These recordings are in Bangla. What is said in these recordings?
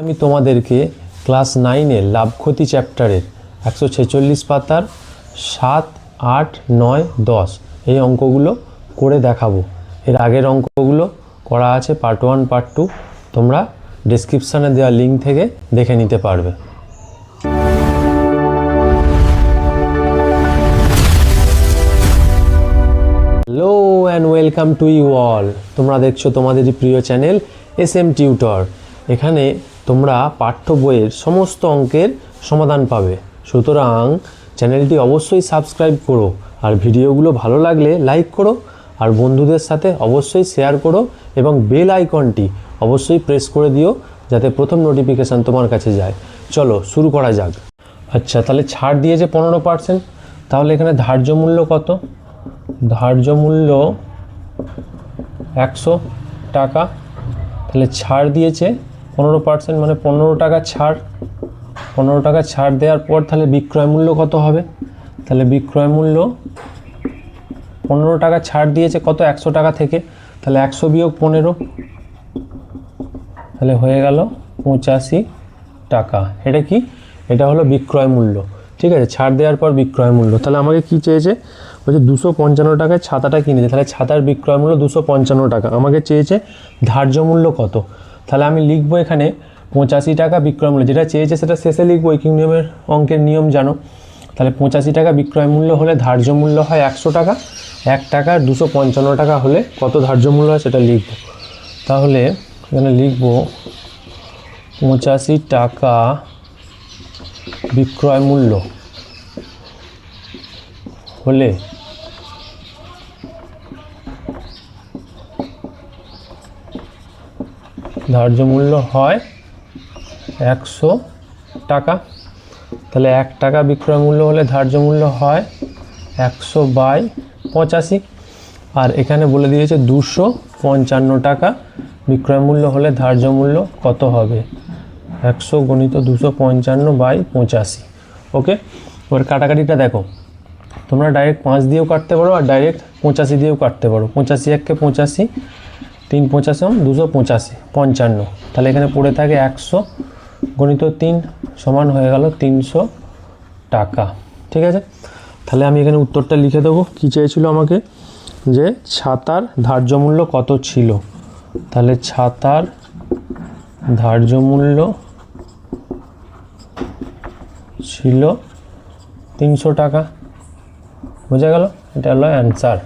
আমি তোমাদেরকে ক্লাস 9-এর লাভ ক্ষতি চ্যাপ্টারের 146 পাতার 7, 8, 9, 10 এই অঙ্কগুলো করে দেখাবো। এর আগের অঙ্কগুলো করা আছে পার্ট 1, পার্ট 2, তোমরা ডেসক্রিপশানে দেওয়া লিঙ্ক থেকে দেখে নিতে পারবে। Hello and welcome to you all. তোমরা দেখছো তোমাদেরই প্রিয় চ্যানেল SM টিউটর। এখানে তোমরা পাঠ্য বইয়ের সমস্ত অঙ্কের সমাধান পাবে। সুতরাং চ্যানেলটি অবশ্যই সাবস্ক্রাইব করো, আর ভিডিওগুলো ভালো লাগলে লাইক করো, আর বন্ধুদের সাথে অবশ্যই শেয়ার করো এবং বেল আইকনটি অবশ্যই প্রেস করে দিও যাতে প্রথম নোটিফিকেশান তোমার কাছে যায়। চলো শুরু করা যাক। আচ্ছা, তাহলে ছাড় দিয়েছে 15%, তাহলে এখানে ধার্য মূল্য কত? ধার্য মূল্য 100 টাকা। তাহলে ছাড় দিয়েছে 15%, মানে 15 টাকা ছাড়। 15 টাকা ছাড় দেওয়ার পর তাহলে বিক্রয় মূল্য কত হবে? তাহলে বিক্রয় মূল্য 15 টাকা ছাড় দিয়েছে কত? 100 টাকা থেকে। তাহলে 100 বিয়োগ 15, তাহলে হয়ে গেল 85 টাকা। এটা কি? এটা হলো বিক্রয় মূল্য। ঠিক আছে, ছাড় দেওয়ার পর বিক্রয় মূল্য। তাহলে আমাকে কি চেয়েছে? বলছে 255 টাকায় ছাতাটা কিনেছে, তাহলে ছাতার বিক্রয় মূল্য 255 টাকা। আমাকে চেয়েছে ধার্য মূল্য কত? তাহলে আমি লিখবো এখানে 85 টাকা বিক্রয় মূল্য। যেটা চেয়েছে সেটা শেষে লিখবো, এই নিয়মের অঙ্কের নিয়ম জানো। তাহলে 85 টাকা বিক্রয় মূল্য হলে ধার্য মূল্য হয় 100 টাকা। 1 টাকা 255 টাকা হলে কত ধার্য মূল্য হয় সেটা লিখবো। তাহলে এখানে লিখবো 85 টাকা বিক্রয় মূল্য হলে ধার্য মূল্য হয় 100 টাকা। তাহলে 1 টাকা বিক্রয় মূল্য হলে ধার্য মূল্য হয় 100/85। আর এখানে বলে দিয়েছে 255 টাকা বিক্রয় মূল্য হলে ধার্য মূল্য কত হবে? 100 গুণিত 255/85। ওকে, এবার কাটাকাটিটা দেখো। তোমরা ডাইরেক্ট 5 দিয়েও কাটতে পারো, আর ডাইরেক্ট 85 দিয়েও কাটতে পারো। 85 1 85, 3 85 285, 55। তাহলে এখানে পড়ে থাকে 100 গুণিত 3 সমান হয়ে গেল 300 টাকা। ঠিক আছে, তাহলে আমি এখানে উত্তরটা লিখে দেবো। কী চেয়েছিল আমাকে? যে ছাতার ধার্য মূল্য কত ছিল। তাহলে ছাতার ধার্য মূল্য ছিল 300 টাকা। বোঝা গেল? এটা হলো অ্যান্সার।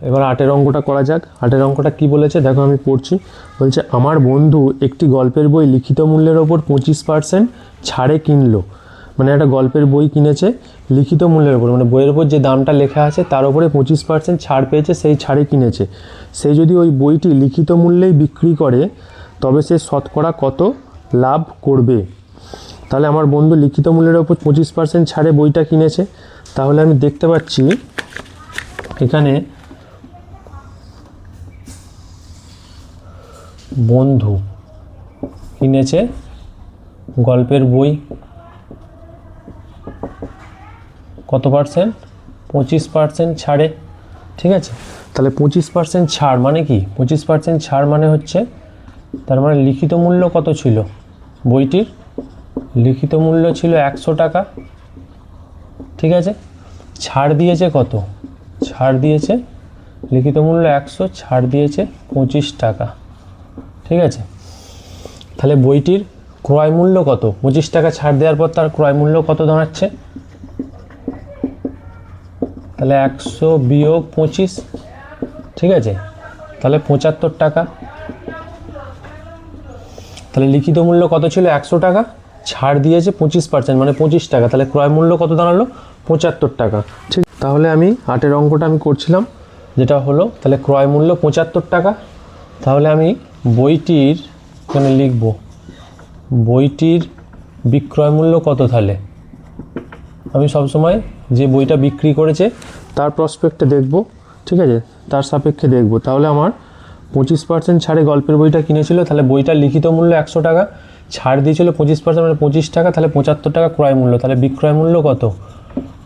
এবার 8-এর অঙ্কটা করা যাক। 8-এর অঙ্কটা কী বলেছে দেখো, আমি পড়ছি। বলছে আমার বন্ধু একটি গল্পের বই লিখিত মূল্যের ওপর 25% ছাড়ে কিনলো। মানে একটা গল্পের বই কিনেছে লিখিত মূল্যের ওপর, মানে বইয়ের ওপর যে দামটা লেখা আছে তার উপরে 25% ছাড় পেয়েছে, সেই ছাড়ে কিনেছে। সে যদি ওই বইটি লিখিত মূল্যেই বিক্রি করে তবে সে শতকরা কত লাভ করবে? তাহলে আমার বন্ধু লিখিত মূল্যের ওপর 25% ছাড়ে বইটা কিনেছে। তাহলে আমি দেখতে পাচ্ছি এখানে বন্ধু কিনেছে গল্পের বই কত পার্সেন্ট? 25% ছাড়ে। ঠিক আছে, তাহলে 25% ছাড় মানে কি? 25% ছাড় মানে হচ্ছে, তার মানে লিখিত মূল্য কত ছিল বইটির? লিখিত মূল্য ছিল 100 টাকা। ঠিক আছে, ছাড় দিয়েছে কত? ছাড় দিয়েছে, লিখিত মূল্য 100, ছাড় দিয়েছে 25 টাকা। ঠিক আছে, তাহলে বইটির ক্রয় মূল্য কত? 25 টাকা ছাড় দেওয়ার পর তার ক্রয় মূল্য কত দাঁড়াচ্ছে? তাহলে 100 বিয়োগ 25, ঠিক আছে, তাহলে 75 টাকা। তাহলে লিখিত মূল্য কত ছিল? 100 টাকা, ছাড় দিয়েছে 25%, মানে 25 টাকা। তাহলে ক্রয় মূল্য কত দাঁড়ালো? 75 টাকা। ঠিক, তাহলে আমি 8-এর অঙ্কটা আমি করছিলাম, যেটা হলো তাহলে ক্রয় মূল্য 75 টাকা। তাহলে আমি বইটির এখানে লিখব বইটির বিক্রয় মূল্য কত। তাহলে আমি সবসময় যে বইটা বিক্রি করেছে তার প্রসপেক্টে দেখব, ঠিক আছে, তার সাপেক্ষে দেখব। তাহলে আমার 25% ছাড়ে গল্পের বইটা কিনেছিল, তাহলে বইটার লিখিত মূল্য 100 টাকা, ছাড় দিয়েছিল 25%, মানে 25 টাকা। তাহলে 75 টাকা ক্রয় মূল্য। তাহলে বিক্রয় মূল্য কত?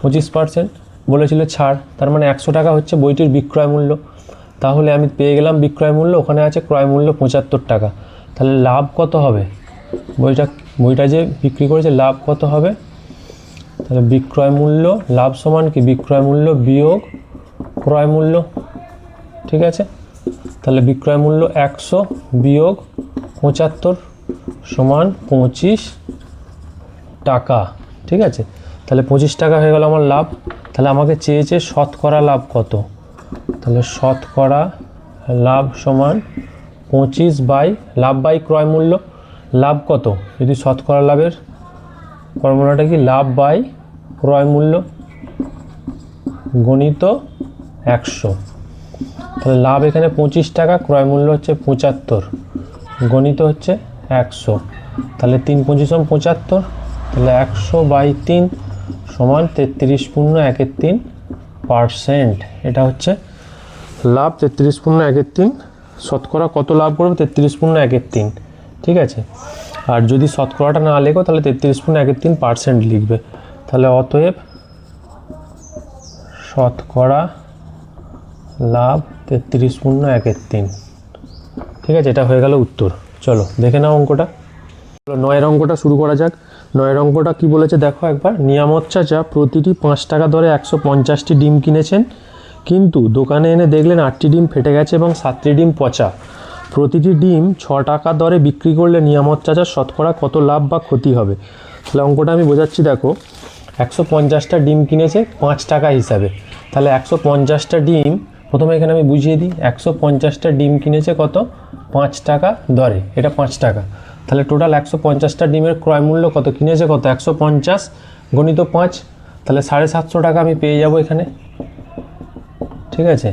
25% বলেছিল ছাড়, তার মানে 100 টাকা হচ্ছে বইটির বিক্রয় মূল্য। তাহলে আমি পেয়ে গেলাম বিক্রয় মূল্য, ওখানে আছে ক্রয় মূল্য 75 টাকা। তাহলে লাভ কত হবে? বইটা যে বিক্রি করেছে লাভ কত হবে, তাহলে বিক্রয় মূল্য লাভ সমান কি বিক্রয় মূল্য বিয়োগ ক্রয় মূল্য, ঠিক আছে। তাহলে বিক্রয় মূল্য 100 বিয়োগ 75 সমান 25 টাকা, ঠিক আছে। তাহলে 25 টাকা হয়ে গেল আমার লাভ। তাহলে আমাকে চেয়েছে শতকরা লাভ কত, তাহলে শতকরা লাভ সমান 25 বাই লাভ বাই ক্রয় মূল্য। লাভ কত, যদি শতকরা লাভের ফর্মুলাটা কি লাভ বাই ক্রয় মূল্য গণিত 100। তাহলে লাভ এখানে 25 টাকা, ক্রয় মূল্য হচ্ছে 75, গণিত হচ্ছে 100। তাহলে 3 25 75, তাহলে 100/3 সমান 33.13%। এটা হচ্ছে লাভ 33.13। শতকরা কত লাভ করবে 33.13, ঠিক আছে। আর যদি শতকরাটা না লেখো তাহলে 33.13% লিখবে। তাহলে অতএব শতকরা লাভ 33.13, ঠিক আছে। এটা হয়ে গেল উত্তর। চলো দেখে নাও অঙ্কটা। 9 অঙ্কটা শুরু করা যাক। 9 অঙ্কটা কি বলেছে দেখো একবার। নিয়ামত চাচা প্রতিটি 5 টাকা দরে 150টি ডিম কিনেছেন, কিন্তু দোকানে এনে দেখলেন 8টি ডিম ফেটে গেছে এবং 7টি ডিম পচা। প্রতিটি ডিম 6 টাকা দরে বিক্রি করলে নিয়ামত চাচার শতকরা কত লাভ বা ক্ষতি হবে। তাহলে অঙ্কটা আমি বোঝাচ্ছি দেখো। 150টা ডিম কিনেছে 5 টাকা হিসাবে, তাহলে 150টা ডিম প্রথমে এখানে আমি বুঝিয়ে দিই। 150টা ডিম কিনেছে কত 5 টাকা দরে, এটা 5 টাকা। তাহলে টোটাল 150টা ডিমের ক্রয় মূল্য কত, কিনেছে কত 150 গণিত 5, তাহলে 750 টাকা আমি পেয়ে যাব এখানে, ঠিক আছে।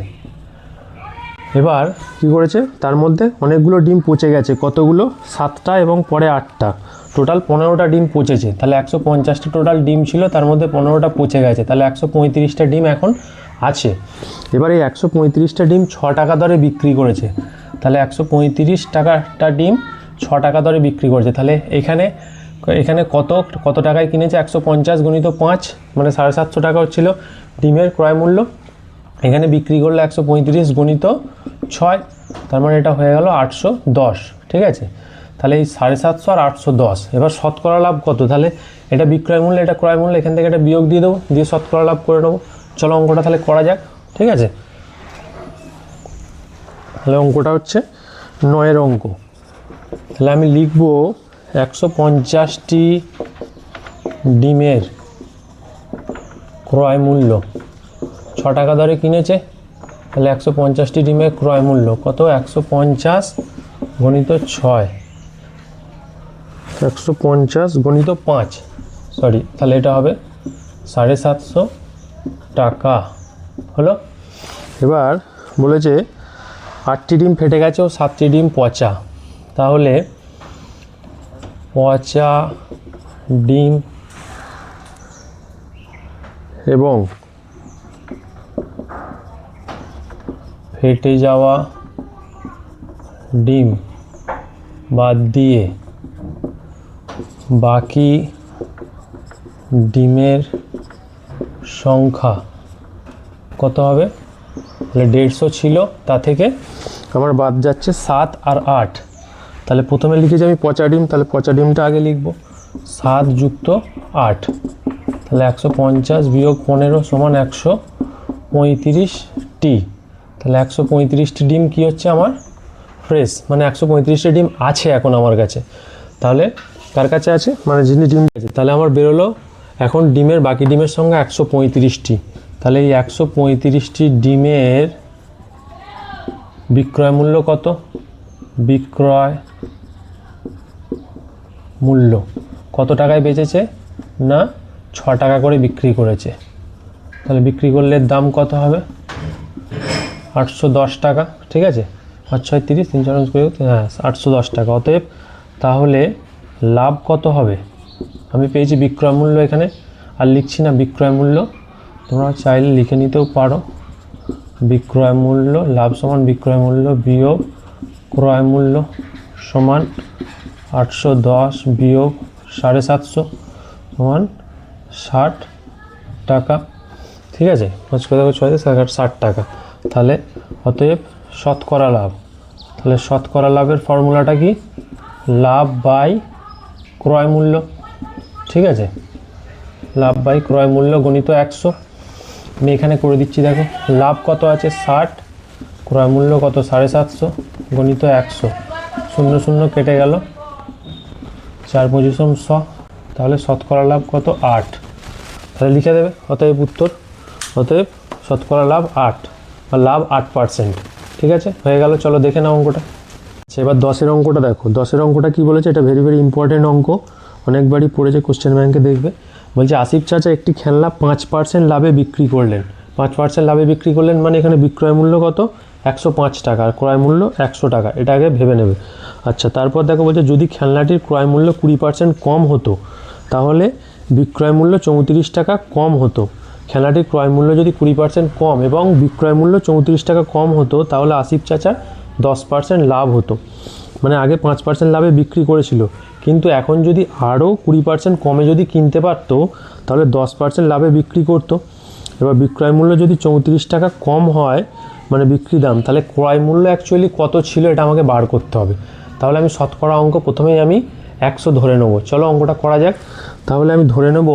এবার কি করেছে, তার মধ্যে অনেকগুলো ডিম পচে গেছে, কতগুলো 7টা এবং পরে 8টা, টোটাল 15টা ডিম পচেছে। তাহলে 150টা টোটাল ডিম ছিল, তার মধ্যে 15টা পচে গেছে, তাহলে 135টা ডিম এখন আছে। এবার এই 135টা ডিম 6 টাকা দরে বিক্রি করেছে, তাহলে 135 টাকাটা ডিম 6 টাকা দরে বিক্রি করেছে। তাহলে এখানে কত টাকায় কিনেছে 150 গণিত 5 মানে 750 টাকা হচ্ছিল ডিমের ক্রয় মূল্য। এখানে বিক্রি করলে 135 গণিত 6, তার মানে এটা হয়ে গেল 810, ঠিক আছে। তাহলে এই 750 আর 810। এবার শতকরা লাভ কত, তাহলে এটা বিক্রয় মূল্য এটা ক্রয় মূল্য, এখান থেকে এটা বিয়োগ দিয়ে দেবো, দিয়ে শতকরা লাভ করে নেবো। চলো অঙ্কটা তাহলে করা যাক, ঠিক আছে। তাহলে অঙ্কটা হচ্ছে 9 অঙ্ক। তাহলে আমি লিখব 150টি ডিমের ক্রয় মূল্য 6 টাকা দরে কিনেছে, তাহলে 150টি ডিমের ক্রয় মূল্য কত 150 গণিত 6, 150 গণিত 5, সরি, তাহলে এটা হবে 750 টাকা হলো। এবার বলেছে 8টি ডিম ফেটে গেছে ও 7টি ডিম পচা, তাহলে পচা ডিম এবং ফেটে যাওয়া ডিম বাদ দিয়ে বাকি ডিমের সংখ্যা কত হবে, তাহলে 150 ছিল, তা থেকে আমার বাদ যাচ্ছে 7 আর 8। তাহলে প্রথমে লিখেছি আমি পচা ডিম, তাহলে পচা ডিমটা আগে লিখব 7 যুক্ত 8, তাহলে 150 বিয়োগ 15 সমান 135টি। তাহলে 135টি ডিম কি হচ্ছে আমার ফ্রেশ, মানে 135টি ডিম আছে এখন আমার কাছে। তাহলে কার কাছে আছে, মানে যিনি ডিম আছে, তাহলে আমার বেরোলো এখন ডিমের বাকি ডিমের সংখ্যা 135টি। তাহলে এই 135টি ডিমের বিক্রয় মূল্য কত, বিক্রয় মূল্য কত টাকায় বেচেছে না 6 টাকা করে বিক্রি করেছে। তাহলে বিক্রি করলে দাম কত হবে 810 টাকা, ঠিক আছে। 5 6 30 3 4 হ্যাঁ 810 টাকা। অতএব তাহলে লাভ কত হবে, আমি পেয়েছি বিক্রয় মূল্য, এখানে আর লিখছি না বিক্রয় মূল্য, তোমরা চাইলে লিখে নিতেও পারো। বিক্রয় মূল্য লাভ সমান বিক্রয় মূল্য বিয়োগ ক্রয় মূল্য সমান 810 বিয়োগ 750 সমান 60 টাকা, ঠিক আছে। 5 কথা 6 60 টাকা। তাহলে অতএব শতকরা লাভ, তাহলে শতকরা লাভের ফর্মুলাটা কি লাভ বাই ক্রয় মূল্য, ঠিক আছে, লাভ বাই ক্রয় মূল্য গণিত 100। আমি এখানে করে দিচ্ছি, দেখো লাভ কত আছে 60, ক্রয় মূল্য কত 750 গণিত 100, 0 0 কেটে গেল, 4 25 100, তাহলে শতকরা লাভ কত 8, তাহলে লিখে দেবে। অতএব উত্তর, অতএব শতকরা লাভ 8 বা লাভ 8%, ঠিক আছে, হয়ে গেল। চলো দেখে নাও অঙ্কটা। আচ্ছা, এবার 10-এর অঙ্কটা দেখো। 10-এর অঙ্কটা কী বলেছে, এটা ভেরি ভেরি ইম্পর্টেন্ট অঙ্ক, অনেকবারই পড়েছে কোশ্চেন ব্যাংকে দেখবে। বলছে আসিফ চাচা একটি খেলনা 5% লাভে বিক্রি করলেন। 5% লাভে বিক্রি করলেন মানে এখানে বিক্রয় মূল্য কত 105 টাকা আর ক্রয় মূল্য 100 টাকা, এটা আগে ভেবে নেবে। আচ্ছা, তারপর দেখো বলছে যদি খেলনাটির ক্রয় মূল্য 20% কম হতো তাহলে বিক্রয় মূল্য 34 টাকা কম হতো। খেলনাটির ক্রয় মূল্য যদি 20% কম এবং বিক্রয় মূল্য 34 টাকা কম হতো তাহলে আসিফ চাচার 10% লাভ হতো। মানে আগে 5% লাভে বিক্রি করেছিল, কিন্তু এখন যদি আরও 20% কমে যদি কিনতে পারতো তাহলে 10% লাভে বিক্রি করতো। এবার বিক্রয় মূল্য যদি 34 টাকা কম হয় মানে বিক্রি দাম, তাহলে ক্রয় মূল্য অ্যাকচুয়ালি কত ছিল এটা আমাকে বার করতে হবে। তাহলে আমি শতকরা অঙ্ক প্রথমেই আমি 100 ধরে নেব। চলো অঙ্কটা করা যাক। তাহলে আমি ধরে নেব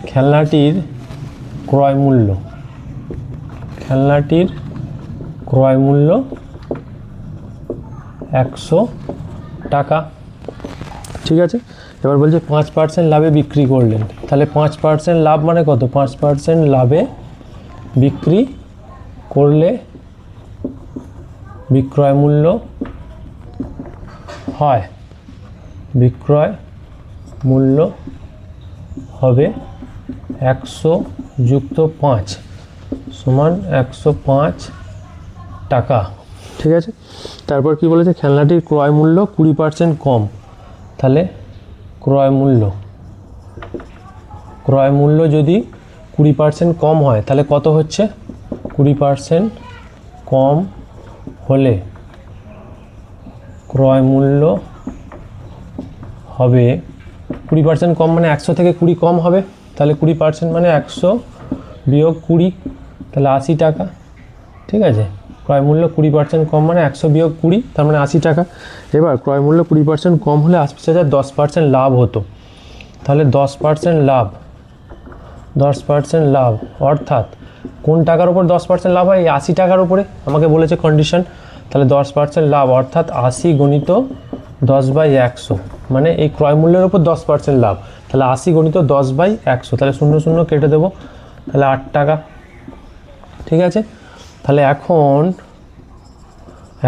খেলনাটির ক্রয় মূল্য, খেলনাটির ক্রয় মূল্য 100 টাকা, ঠিক আছে। এবার বলছে 5% লাভে বিক্রি করলেন, তাহলে 5% লাভ মানে কত, 5% লাভে বিক্রি করলে বিক্রয় মূল্য হয়, বিক্রয় মূল্য হবে 100 যুক্ত 5 সমান 105 টাকা, ঠিক আছে। তারপর কি বলেছে খেলনাটির ক্রয় মূল্য 20% কম, তাহলে ক্রয় মূল্য যদি 20% কম হয় তাহলে কত হচ্ছে, 20% কম হলে ক্রয় মূল্য হবে 20% কম মানে 100 থেকে 20 কম হবে, তাহলে 20% মানে 100 বিয়োগ 20, তাহলে 80 টাকা, ঠিক আছে। ক্রয় মূল্য 20% কম মানে 100 বিয়োগ 20, তার মানে 80 টাকা। এবার ক্রয় মূল্য 20% কম হলে আসিফ চাচার 10% লাভ হতো, তাহলে 10% লাভ, 10% লাভ অর্থাৎ কোন টাকার উপর 10% লাভ হয়, এই 80 টাকার উপরে আমাকে বলেছে কন্ডিশন। তাহলে 10% লাভ অর্থাৎ 80 গণিত 10/100, মানে এই ক্রয় মূল্যের উপর 10% লাভ, তাহলে 80 গণিত 10/100, তাহলে 0 0 কেটে দেবো, তাহলে 8 টাকা, ঠিক আছে। তাহলে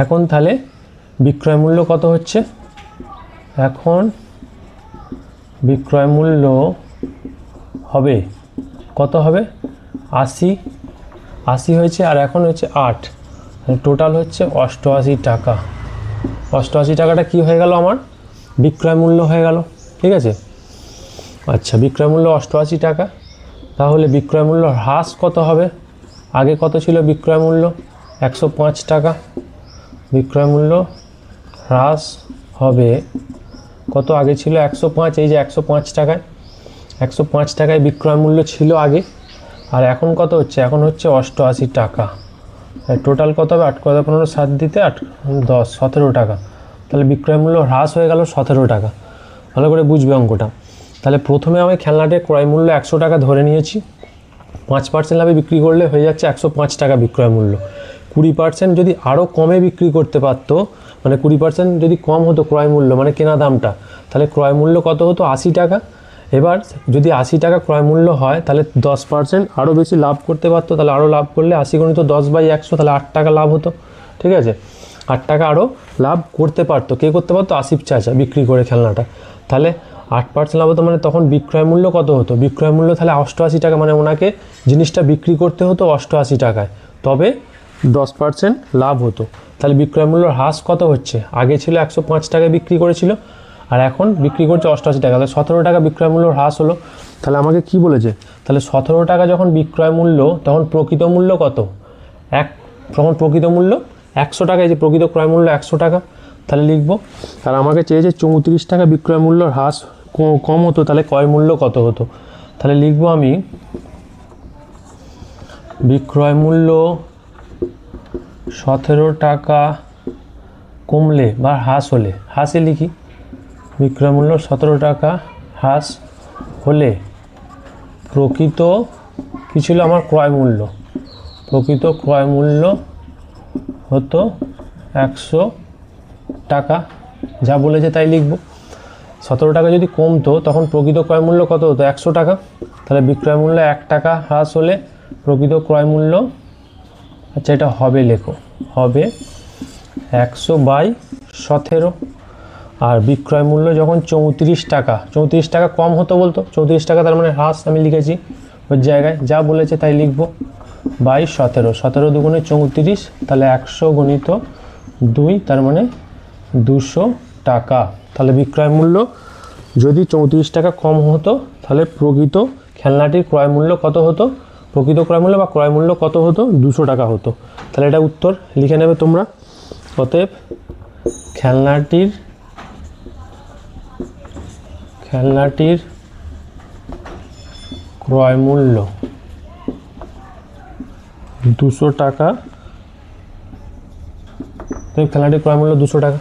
এখন তাহলে বিক্রয় মূল্য কত হচ্ছে, এখন বিক্রয় মূল্য হবে কত হবে 80 হয়েছে আর এখন হচ্ছে 8, টোটাল হচ্ছে 88 টাকা। 88 টাকাটা কি হয়ে গেল আমার বিক্রয় মূল্য হয়ে গেল, ঠিক আছে। আচ্ছা, বিক্রয় মূল্য 88 টাকা, তাহলে বিক্রয় মূল্য হ্রাস কত হবে, আগে কত ছিল বিক্রয় মূল্য 105 টাকা, বিক্রয় মূল্য হ্রাস হবে কত, আগে ছিল 105, এই যে 105 টাকায়, 105 টাকায় বিক্রয় মূল্য ছিল আগে, আর এখন কত হচ্ছে, এখন হচ্ছে 88 টাকা। টোটাল কত হবে 8 × 15 7 দিতে 8 10 17 টাকা, তাহলে বিক্রয় মূল্য হ্রাস হয়ে গেল 17 টাকা। ভালো করে বুঝবে অঙ্কটা। তাহলে প্রথমে আমি খেলনাটির ক্রয় মূল্য 100 টাকা ধরে নিয়েছি, 5% লাভে বিক্রি করলে হয়ে যাচ্ছে 105 টাকা বিক্রয় মূল্য। 20% যদি আরও কমে বিক্রি করতে পারতো, মানে 20% যদি কম হতো ক্রয় মূল্য মানে কেনা দামটা, তাহলে ক্রয় মূল্য কত হতো 80 টাকা। এবার যদি 80 টাকা ক্রয় মূল্য হয় তাহলে 10% আরও বেশি লাভ করতে পারতো, তাহলে আরও লাভ করলে 80 গণিত 10/100, তাহলে 8 টাকা লাভ হতো, ঠিক আছে। 8 টাকা আরও লাভ করতে পারতো, কে করতে পারতো, আসিফ চাচা বিক্রি করে খেলনাটা, তাহলে 8% লাভ হতো, মানে তখন বিক্রয় মূল্য কত হতো, বিক্রয় মূল্য তাহলে 88 টাকা, মানে ওনাকে জিনিসটা বিক্রি করতে হতো 88 টাকায়, তবে 10% লাভ হতো। তাহলে বিক্রয় মূল্য হ্রাস কত হচ্ছে, আগে ছিল 105 টাকায় বিক্রি করেছিল আর এখন বিক্রি করছে 88 টাকা, তাহলে 17 টাকা বিক্রয় মূল্য হ্রাস হলো। তাহলে আমাকে কি বলেছে, তাহলে 17 টাকা যখন বিক্রয় মূল্য তখন প্রকৃত মূল্য কত, তখন প্রকৃত মূল্য 100 টাকা, এই যে প্রকৃত ক্রয় মূল্য 100 টাকা, তাহলে লিখব। আর আমাকে চেয়েছে 34 টাকা বিক্রয় মূল্য হ্রাস কম হতো, তাহলে ক্রয় মূল্য কত হতো, তাহলে লিখব আমি বিক্রয় মূল্য 17 টাকা কমলে বা হ্রাস হলে, হ্রাসে লিখি বিক্রয় মূল্য 17 টাকা হ্রাস হলে প্রকৃত কী ছিল আমার ক্রয় মূল্য, প্রকৃত ক্রয় মূল্য হতো 100 টাকা, যা বলেছে তাই লিখব। 17 টাকা যদি কমতো তখন প্রকৃত ক্রয় মূল্য কত হতো, 100 টাকা। তাহলে বিক্রয় মূল্য 1 টাকা হ্রাস হলে প্রকৃত ক্রয় মূল্য, আচ্ছা এটা হবে লেখো, হবে 100/17। আর বিক্রয় মূল্য যখন 34 টাকা, 34 টাকা কম হতো বলতো, 34 টাকা তার মানে হ্রাস আমি লিখেছি ওর জায়গায়, যা বলেছে তাই লিখব, 17, 17 দুগুণে 34, তাহলে 100 গুণিত 2, তার মানে 200 টাকা। তাহলে বিক্রয় মূল্য যদি 34 টাকা কম হতো তাহলে প্রকৃত খেলনাটির ক্রয় মূল্য কত হতো, প্রকৃত ক্রয় মূল্য বা ক্রয় মূল্য কত হতো, 200 টাকা হতো। তাহলে এটা উত্তর লিখে নেবে তোমরা। অতএব খেলনাটির ক্রয় মূল্য 200 টাকা, খেলনাটির ক্রয় মূল্য 200 টাকা।